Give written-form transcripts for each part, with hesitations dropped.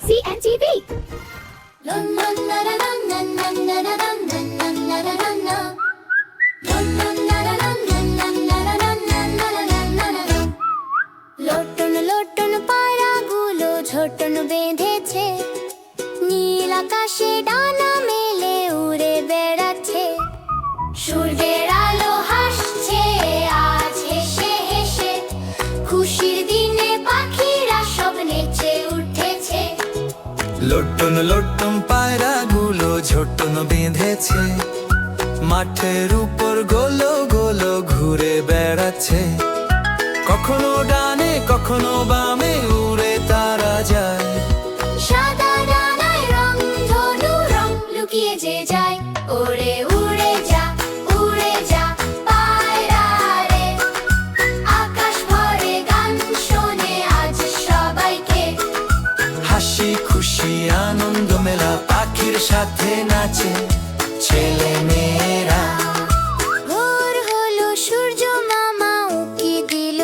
CNTV. Lotion lotion পায়রাগুলো ঝোটন বেঁধেছে, নীল আকাশে ডানা মেলে উড়ে বেড়াচ্ছে। সূর্যের আলো হাসছে আজ হেসে হেসে, খুশির দিনে পাখিরা সব নেচে উঠেছে। লোটন লোটন পায়রাগুলো ঝোটন বেঁধেছে, মাঠের উপর গোলো গোলো ঘুরে বেড়াচ্ছে। কখনো ডানে কখনো বামে উড়ে তারা যায়, সাদা ডানায় রং ধনু রং লুকিয়ে যে যায়। ওরে উড়ে যা পায়রা রে, আকাশ ভরে গান শোনে আজ সবাইকে। হাসি খুশি আনন্দ মেলা পাখির সাথে নাচে ছেলে মেয়েরা। ভোর হলো সূর্য মামা উকি দিল,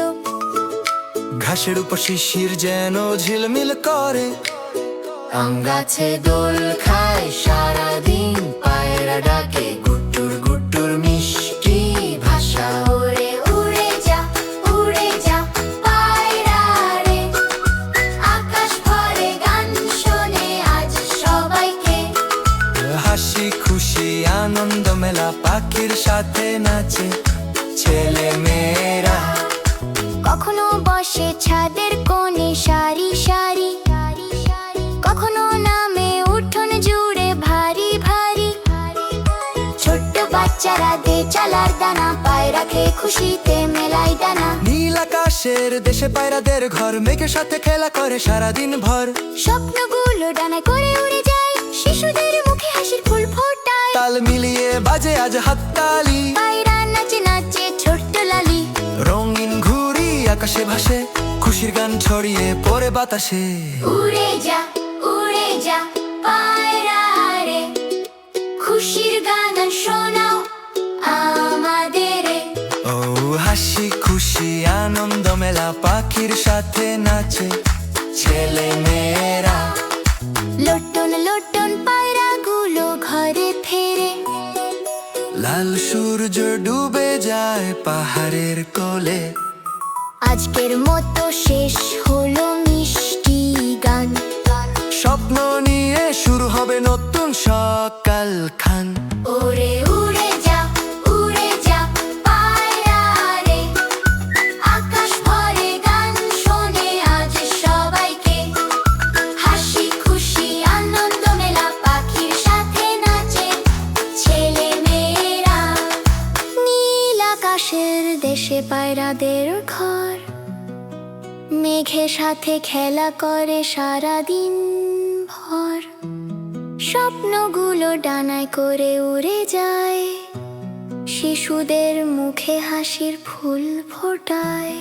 ঘাসের উপর শিশির যেন ঝিলমিল করে, আম গাছে দোল খায় সারাদিন পায়রা ডাকে গুট্টুর গুট্টুর মিষ্টি ভাষা। ওরে উড়ে যা পায়রা রে, আকাশ ভরে গান শোনে আজ সবাইকে। হাসি খুশি আনন্দ মেলা পাখির সাথে নাচে ছেলে মেয়েরা। কখনো বসে ছাদের কোণে সারি সারি, কখনো নামে উঠোন জুড়ে ভারী ভারী। ছোট্ট বাচ্চারা দে চালার দানা, পায়রা খেয়ে খুশিতে মেলাই ডানা। নীল আকাশের দেশে পায়রাদের ঘর, মেঘের সাথে খেলা করে সারাদিন ভর। স্বপ্নগুলো ডানায় করে উড়ে যায়, শিশুদের মুখে হাসির ফুল ফোটায়। তাল মিলিয়ে বাজে আজ হাততালি, পায়রা নাচে নাচে ছোট্ট লালি। রঙিন ঘুড়ি আকাশে ভাসে, খুশির গান ছড়িয়ে পড়ে বাতাসে। উড়ে যা পায়রা রে, খুশির গান শোনাও আমাদের। ও হাসি খুশি আনন্দ মেলা পাখির সাথে নাচে ছেলে মেয়েরা। লোটন লোটন পায়রাগুলো ঘরে ফেরে, লাল সূর্য ডুবে যায় পাহাড়ের কোলে। আজকের মতো শেষ হলো মিষ্টি গান। স্বপ্ন নিয়ে শুরু হবে নতুন সকাল খান। ওরে উড়ে যা পায়রা রে, আকাশ ভরে গান শোনে আজ সবাইকে। হাসি খুশি আনন্দ মেলা পাখির সাথে নাচে ছেলে মেয়েরা। নীল আকাশের দেশে পায়রাদের ঘর, মেঘের সাথে খেলা করে সারাদিন ভর। স্বপ্নগুলো ডানায় করে উড়ে যায়, শিশুদের মুখে হাসির ফুল ফোটায়।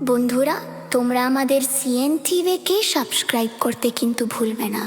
বন্ধুরা, তোমরা আমাদের CNTV কে সাবস্ক্রাইব করতে কিন্তু ভুলবে না।